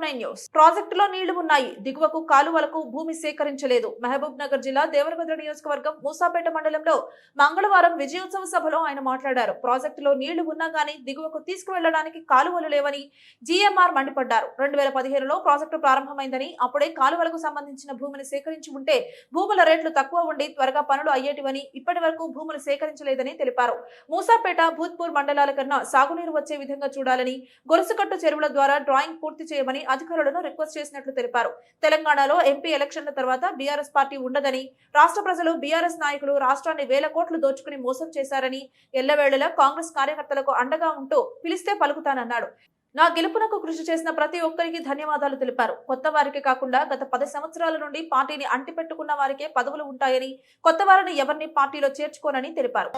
R9 news. ప్రాజెక్టులో నీళ్లు ఉన్నాయి, దిగువకు కాలువలకు భూమి సేకరించలేదు. మహబూబ్ నగర్ జిల్లా దేవరకద్ర నియోజకవర్గం మూసాపేట మండలంలో మంగళవారం విజయోత్సవ సభలో ఆయన మాట్లాడారు. ప్రాజెక్టులో నీళ్లు ఉన్నా గానీ దిగువకు తీసుకువెళ్లడానికి కాలువలు లేవని జీఎంఆర్ మండిపడ్డారు. 2015లో ప్రాజెక్టు ప్రారంభమైందని, అప్పుడే కాలువలకు సంబంధించిన భూమిని సేకరించి ఉంటే భూముల రేట్లు తక్కువ ఉండి త్వరగా పనులు అయ్యేటివని, ఇప్పటి వరకు భూములు సేకరించలేదని తెలిపారు. మూసాపేట, భూత్పూర్ మండలాల కన్నా సాగునీరు వచ్చే విధంగా చూడాలని, గొలుసుకట్టు చెరువుల ద్వారా డ్రాయింగ్ పూర్తి చేయమని అధికారులను రిక్వెస్ట్ చేసినట్లు తెలిపారు. తెలంగాణలో ఎంపీ ఎలక్షన్ల తర్వాత బీఆర్ఎస్ పార్టీ ఉండదని, రాష్ట్ర ప్రజలు బీఆర్ఎస్ నాయకులు రాష్ట్రాన్ని వేల కోట్లు దోచుకుని మోసం చేశారని, ఎల్లవేళలా కాంగ్రెస్ కార్యకర్తలకు అండగా ఉంటూ పిలిస్తే పలుకుతానన్నాడు. నా గెలుపునకు కృషి చేసిన ప్రతి ఒక్కరికి ధన్యవాదాలు తెలిపారు. కొత్త వారికి కాకుండా గత 10 సంవత్సరాల నుండి పార్టీని అంటిపెట్టుకున్న వారికే పదవులు ఉంటాయని, కొత్త వారిని ఎవరిని పార్టీలో చేర్చుకోనని తెలిపారు.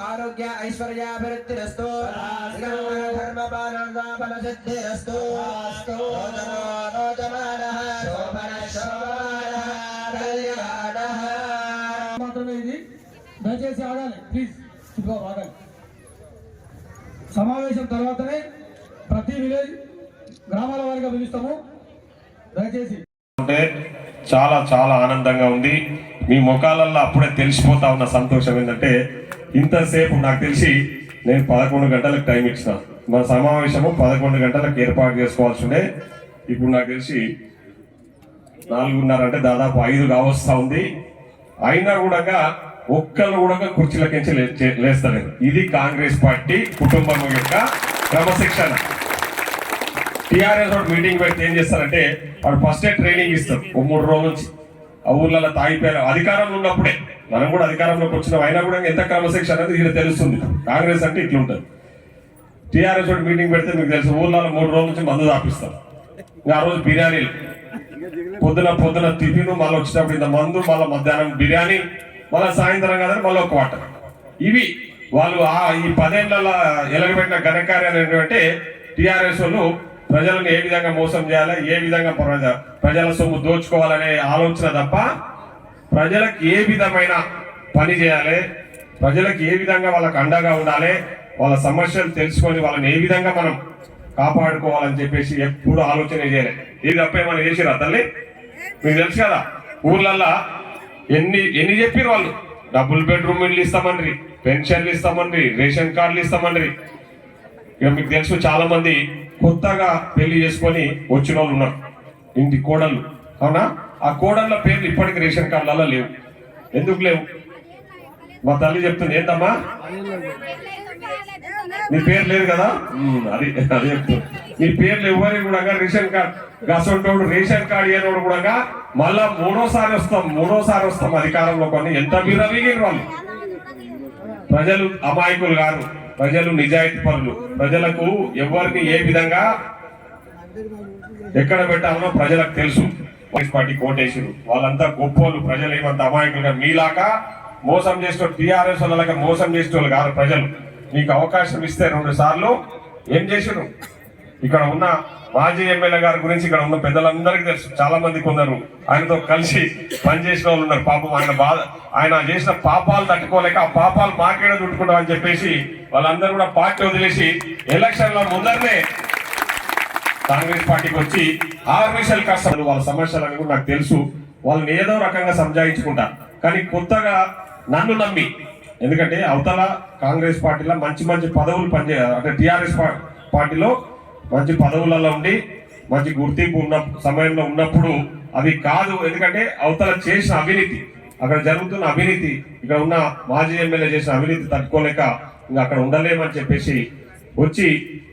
आरोग्य ऐश्वर्याभिवृद्धिरस्तु धर्मपालनफलसिद्धिरस्तु దయచేసి ఆగాలి ప్లీజ్. ఆగాలి. సమావేశం తర్వాతనే ప్రతి విలేజ్ గ్రామాల వారిగా పిలుస్తాము. దయచేసి చాలా చాలా ఆనందంగా ఉంది. మీ ముఖాలల్లో అప్పుడే తెలిసిపోతా ఉన్న సంతోషం ఏంటంటే, ఇంతసేపు నాకు తెలిసి నేను 11 గంటలకు టైం ఇచ్చిన, మన సమావేశము 11 గంటలకు ఏర్పాటు చేసుకోవాల్సి ఉండే. ఇప్పుడు నాకు తెలిసి 4:30 అంటే దాదాపు 5 కావస్తా ఉంది. అయినా కూడా ఒక్కళ్ళు కూడా కుర్చీలకించి లేస్తలేదు. ఇది కాంగ్రెస్ పార్టీ కుటుంబం యొక్క క్రమశిక్షణ. టీఆర్ఎస్ వాడు మీటింగ్ పెడితే ఏం చేస్తారంటే, వాడు ఫస్టే ట్రైనింగ్ ఇస్తారు 3 రోజుల నుంచి. ఆ ఊర్లలో తాగిపోయారు. అధికారంలో ఉన్నప్పుడే, మనం కూడా అధికారంలోకి వచ్చినాం, అయినా కూడా ఎంత క్రమశిక్షణ అనేది ఇలా తెలుస్తుంది. కాంగ్రెస్ అంటే ఇట్లుంటుంది. టీఆర్ఎస్ వాడు మీటింగ్ పెడితే మీకు తెలుసు, ఊర్లలో 3 రోజుల నుంచి మందు తాపిస్తారు. ఆ రోజు బిర్యానీలు, పొద్దున టిఫిన్, మళ్ళీ వచ్చేటప్పుడు ఇంత మందు, మళ్ళీ మధ్యాహ్నం బిర్యానీ, మళ్ళీ సాయంత్రం కాదని మళ్ళీ ఒక వాటర్. ఇవి వాళ్ళు ఈ 10 ఏళ్ల ఎలగబెట్టిన ఘనకార్యాలు ఏంటంటే, టీఆర్ఎస్ వాళ్ళు ప్రజలను ఏ విధంగా మోసం చేయాలి, ఏ విధంగా ప్రజల సొమ్ము దోచుకోవాలనే ఆలోచన తప్ప, ప్రజలకు ఏ విధమైన పని చేయాలి, ప్రజలకు ఏ విధంగా వాళ్ళకు అండగా ఉండాలి, వాళ్ళ సమస్యలు తెలుసుకొని వాళ్ళని ఏ విధంగా మనం కాపాడుకోవాలని చెప్పేసి ఎప్పుడు ఆలోచన చేయాలి. ఇది తప్ప ఏమైనా చేసిరా తల్లి? మీకు తెలుసు కదా, ఊర్లల్లో ఎన్ని చెప్పారు వాళ్ళు. డబుల్ బెడ్రూమ్ ఇల్లు ఇస్తామని, పెన్షన్లు ఇస్తామని, రేషన్ కార్డులు ఇస్తామని. ఇక మీకు తెలుసు, చాలా మంది కొత్తగా పెళ్లి చేసుకొని వచ్చిన వాళ్ళు ఉన్నారు, ఇంటి కోడళ్ళు. అవునా? ఆ కోడళ్ళ పేర్లు ఇప్పటికి రేషన్ కార్డులలో లేవు. ఎందుకు లేవు? మా తల్లి చెప్తుంది. ఏంటమ్మా నీ పేరు లేదు కదా? అది చెప్తుంది. నీ పేర్లు ఎవరికి కూడా రేషన్ కార్డు గసంటోడు, రేషన్ కార్డు అయినోడు కూడా మళ్ళా మూడోసారి వస్తాం అధికారంలో. కొన్ని ఎంత విరవీగిన వాళ్ళు. ప్రజలు అమాయకులు కాదు, ప్రజలు నిజాయితీ పరులు. ప్రజలకు ఎవరిని ఏ విధంగా ఎక్కడ పెట్టాలనో ప్రజలకు తెలుసు. కాంగ్రెస్ పార్టీ కోటేశ్వరు వాళ్ళంతా గొప్పోళ్ళు. ప్రజలు ఏమంత అమాయకులుగా మీలాగా మోసం చేసిన టీఆర్ఎస్ వాళ్ళగా మోసం చేసిన వాళ్ళు కాదు ప్రజలు. మీకు అవకాశం ఇస్తే 2 సార్లు ఏం చేసారు? ఇక్కడ ఉన్న మాజీ ఎమ్మెల్యే గారి గురించి ఇక్కడ ఉన్న పెద్దలందరికీ తెలుసు. చాలా మంది కొందరు ఆయనతో కలిసి పనిచేసిన వాళ్ళు ఉన్నారు. పాపం ఆయన చేసిన పాపాలు తట్టుకోలేక ఆ పాపాలు మాకేడ చుట్టుకుంటాం అని చెప్పేసి వాళ్ళందరూ కూడా పార్టీ వదిలేసి ఎలక్షన్ల ముందరనే కాంగ్రెస్ పార్టీకి వచ్చి ఆర్మిషల్ కష్టాలు వాళ్ళ సమస్యలని కూడా నాకు తెలుసు. వాళ్ళని ఏదో రకంగా సంజాయించుకుంటా. కానీ కొత్తగా నన్ను నమ్మి, ఎందుకంటే అవతల కాంగ్రెస్ పార్టీలో మంచి మంచి పదవులు అంటే టిఆర్ఎస్ పార్టీలో మంచి పదవులలో ఉండి మంచి గుర్తింపు ఉన్న సమయంలో ఉన్నప్పుడు అవి కాదు. ఎందుకంటే అవతల చేసిన అవినీతి, అక్కడ జరుగుతున్న అవినీతి, ఇక్కడ ఉన్న మాజీ ఎమ్మెల్యే చేసిన అవినీతి తట్టుకోలేక ఇంకా అక్కడ ఉండలేమని చెప్పేసి వచ్చి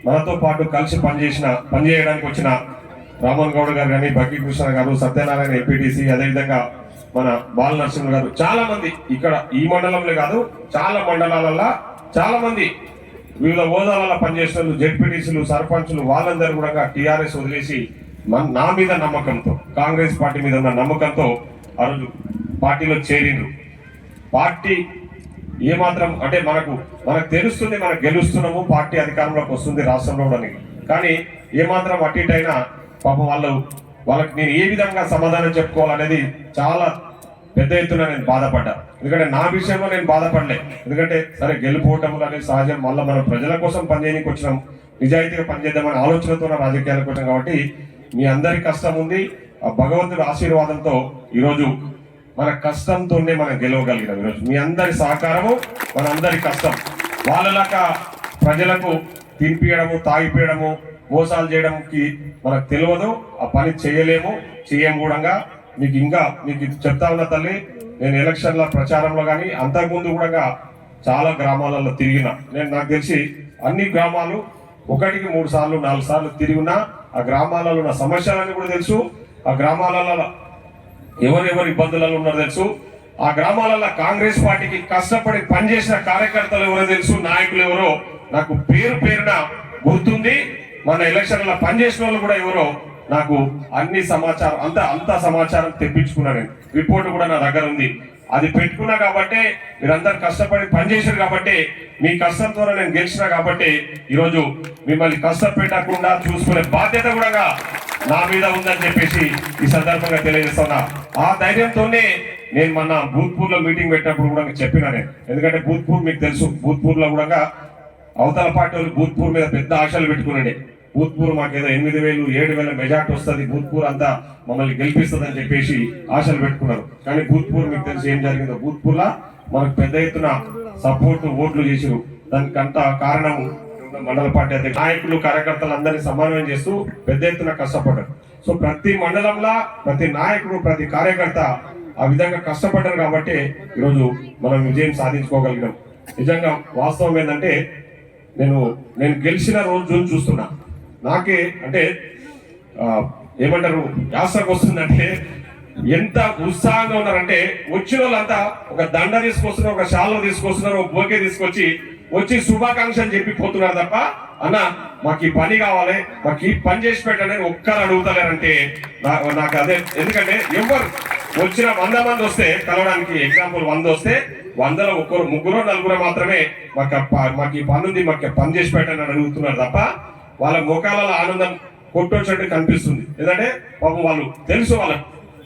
మనతో పాటు కలిసి పనిచేయడానికి వచ్చిన రామన్ గౌడ్ గారు కానీ, బక్కి కృష్ణ గారు, సత్యనారాయణ ఎంపీటీసీ, అదేవిధంగా మన బాల నరసింహ గారు, చాలా మంది ఇక్కడ ఈ మండలంలో కాదు చాలా మండలాలలో చాలా మంది వివిధ హోదాలలో పనిచేసిన జెడ్పీటీసీలు, సర్పంచులు, వాళ్ళందరూ కూడా టీఆర్ఎస్ వదిలేసి నా మీద నమ్మకంతో, కాంగ్రెస్ పార్టీ మీద ఉన్న నమ్మకంతో ఆ రోజు పార్టీలో చేరిండ్రు. పార్టీ ఏమాత్రం అంటే మనకు తెలుస్తుంది, మనం గెలుస్తున్నాము, పార్టీ అధికారంలోకి వస్తుంది రాష్ట్రంలో అని. కానీ ఏమాత్రం అటు ఇటు అయినా పాపం వాళ్ళకి నేను ఏ విధంగా సమాధానం చెప్పుకోవాలనేది చాలా పెద్ద ఎత్తున నేను బాధపడ్డా. ఎందుకంటే నా విషయంలో నేను బాధపడలే. ఎందుకంటే సరే గెలుపోవటములు అనేది సహజం. మళ్ళీ మనం ప్రజల కోసం పనిచేయడానికి వచ్చినాం, నిజాయితీగా పనిచేద్దామని ఆలోచనతో రాజకీయాలకు వచ్చాం. కాబట్టి మీ అందరి కష్టం ఉంది. ఆ భగవంతుడి ఆశీర్వాదంతో ఈరోజు మన కష్టంతోనే మనం గెలవగలిగినాం. ఈరోజు మీ అందరి సహకారము, మన అందరి కష్టం. వాళ్ళలాగా ప్రజలకు తినిపియడము, తాగిపోయడము, మోసాలు చేయడానికి మనకు తెలియదు. ఆ పని చేయము కూడా. మీకు చెప్తా ఉన్న తల్లి, నేను ఎలక్షన్ల ప్రచారంలో కానీ అంతకుముందు కూడా చాలా గ్రామాలలో తిరిగిన. నాకు తెలిసి అన్ని గ్రామాలు 1కి 3 సార్లు 4 సార్లు తిరిగినా ఆ గ్రామాలలో ఉన్న సమస్యలన్నీ కూడా తెలుసు. ఆ గ్రామాలలో ఎవరెవరు ఇబ్బందులలో ఉన్నారో తెలుసు. ఆ గ్రామాలలో కాంగ్రెస్ పార్టీకి కష్టపడి పనిచేసిన కార్యకర్తలు ఎవరో తెలుసు, నాయకులు ఎవరో నాకు పేరున గుర్తుంది. మన ఎలక్షన్లో పనిచేసిన వాళ్ళు కూడా ఎవరో నాకు అన్ని సమాచారం అంత సమాచారం తెప్పించుకున్నాను. రిపోర్ట్ కూడా నా దగ్గర ఉంది. అది పెట్టుకున్నా కాబట్టి మీరందరూ కష్టపడి పనిచేశారు కాబట్టి మీ కష్టంతో నేను గెలిచినా కాబట్టి ఈరోజు మిమ్మల్ని కష్టపెట్టకుండా చూసుకునే బాధ్యత కూడా నా మీద ఉందని చెప్పేసి ఈ సందర్భంగా తెలియజేస్తున్నా. ఆ ధైర్యంతోనే నేను మొన్న భూత్పూర్ లో మీటింగ్ పెట్టినప్పుడు కూడా చెప్పినా నేను. ఎందుకంటే భూత్పూర్ మీకు తెలుసు, భూత్పూర్ లో కూడా అవతల పార్టీ వాళ్ళు భూత్పూర్ మీద పెద్ద ఆశలు పెట్టుకున్నాడే. భూత్పూర్ మాకేదో 8,000 7,000 మెజార్టీ వస్తుంది, భూత్పూర్ అంతా మమ్మల్ని గెలిపిస్తుంది అని చెప్పేసి ఆశలు పెట్టుకున్నారు. కానీ భూత్పూర్ మీకు తెలిసి ఏం జరిగిందో, భూత్పూర్ లా మనకు పెద్ద ఎత్తున సపోర్ట్ ఓట్లు చేసిరు. దానికంత కారణము మండల పార్టీ అధ్యక్షులు, నాయకులు, కార్యకర్తలు అందరినీ సమన్వయం చేస్తూ పెద్ద ఎత్తున కష్టపడ్డారు. సో ప్రతి మండలంలో ప్రతి నాయకుడు, ప్రతి కార్యకర్త ఆ విధంగా కష్టపడ్డారు కాబట్టి ఈరోజు మనం విజయం సాధించుకోగలిగినాం. నిజంగా వాస్తవం ఏంటంటే నేను గెలిచిన రోజు చూస్తున్నా. నాకే అంటే ఏమంటారు యాసకు వస్తుందంటే ఎంత ఉత్సాహంగా ఉన్నారంటే వచ్చిన వాళ్ళంతా ఒక దండ తీసుకొస్తున్నారు, ఒక శాలువ తీసుకొస్తున్నారు, ఒక బోకే వచ్చి శుభాకాంక్షలు చెప్పి పోతున్నారు తప్ప అన్న మాకు ఈ పని కావాలి, మాకు ఈ పని చేసి పెట్టండి ఒక్కరు అడుగుతలేరంటే నాకు అదే. ఎందుకంటే ఎవరు వచ్చిన 100 మంది వస్తే కలవడానికి, ఎగ్జాంపుల్ 100 వస్తే 100లో 1 3 4 మాత్రమే మాకు ఈ పని ఉంది, మాకు పని చేసి పెట్టండి అని అడుగుతున్నారు తప్ప వాళ్ళ ముఖాలలో ఆనందం కొట్టొచ్చినట్టు కనిపిస్తుంది. ఎందుకంటే పాపం వాళ్ళు తెలుసు, వాళ్ళకు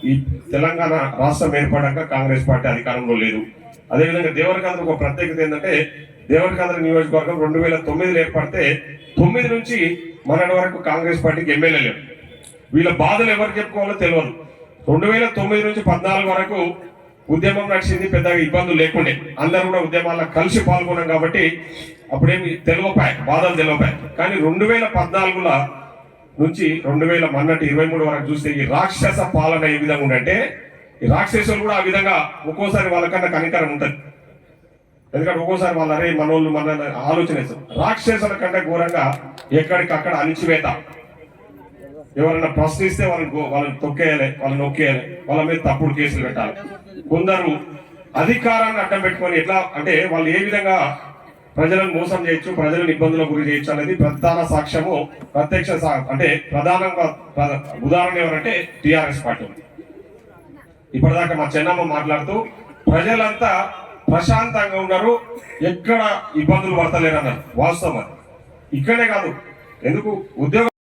ఈ తెలంగాణ రాష్ట్రం ఏర్పడాక కాంగ్రెస్ పార్టీ అధికారంలో లేదు. అదేవిధంగా దేవరకాంధ్ర ఒక ప్రత్యేకత ఏంటంటే దేవరకాంధ్ర నియోజకవర్గం 2009లో ఏర్పడితే 9 నుంచి మొన్నటి వరకు కాంగ్రెస్ పార్టీకి ఎమ్మెల్యే లేవు. వీళ్ళ బాధలు ఎవరు చెప్పుకోవాలో తెలియదు. 2009 నుంచి 14 వరకు ఉద్యమం నడిచింది, పెద్దగా ఇబ్బందులు లేకుండే. అందరూ కూడా ఉద్యమాల్లో కలిసి పాల్గొన్నాం కాబట్టి అప్పుడేమి తెలియపాయి, బాధలు తెలియపాయి. కానీ 2014 నుంచి 2023 వరకు చూస్తే ఈ రాక్షస పాలన ఏ విధంగా ఉందంటే, ఈ రాక్షసులు కూడా ఆ విధంగా ఒక్కోసారి వాళ్ళకన్నా కనికరం ఉంటుంది. ఎందుకంటే ఒక్కోసారి వాళ్ళ అరే మనోళ్ళు మన ఆలోచన రాక్షసుల కంటే ఘోరంగా ఎక్కడికక్కడ అణిచివేత. ఎవరైనా ప్రశ్నిస్తే వాళ్ళని తొక్కేయాలి, వాళ్ళని నొక్కేయాలి, వాళ్ళ మీద తప్పుడు కేసులు పెట్టాలి. కొందరు అధికారాన్ని అడ్డం పెట్టుకొని ఎట్లా అంటే వాళ్ళు ఏ విధంగా ప్రజలను మోసం చేయొచ్చు, ప్రజలను ఇబ్బందులకు గురి చేయొచ్చు అనేది ప్రధాన సాక్ష్యము, ప్రత్యక్ష అంటే ప్రధానంగా ఉదాహరణ ఎవరంటే టిఆర్ఎస్ పార్టీ. ఇప్పటిదాకా మా చెన్నమ్మ మాట్లాడుతూ ప్రజలంతా ప్రశాంతంగా ఉన్నారు, ఎక్కడ ఇబ్బందులు పడతలేరు అన్నారు. వాస్తవం అది. ఇక్కడే కాదు, ఎందుకు ఉద్యోగం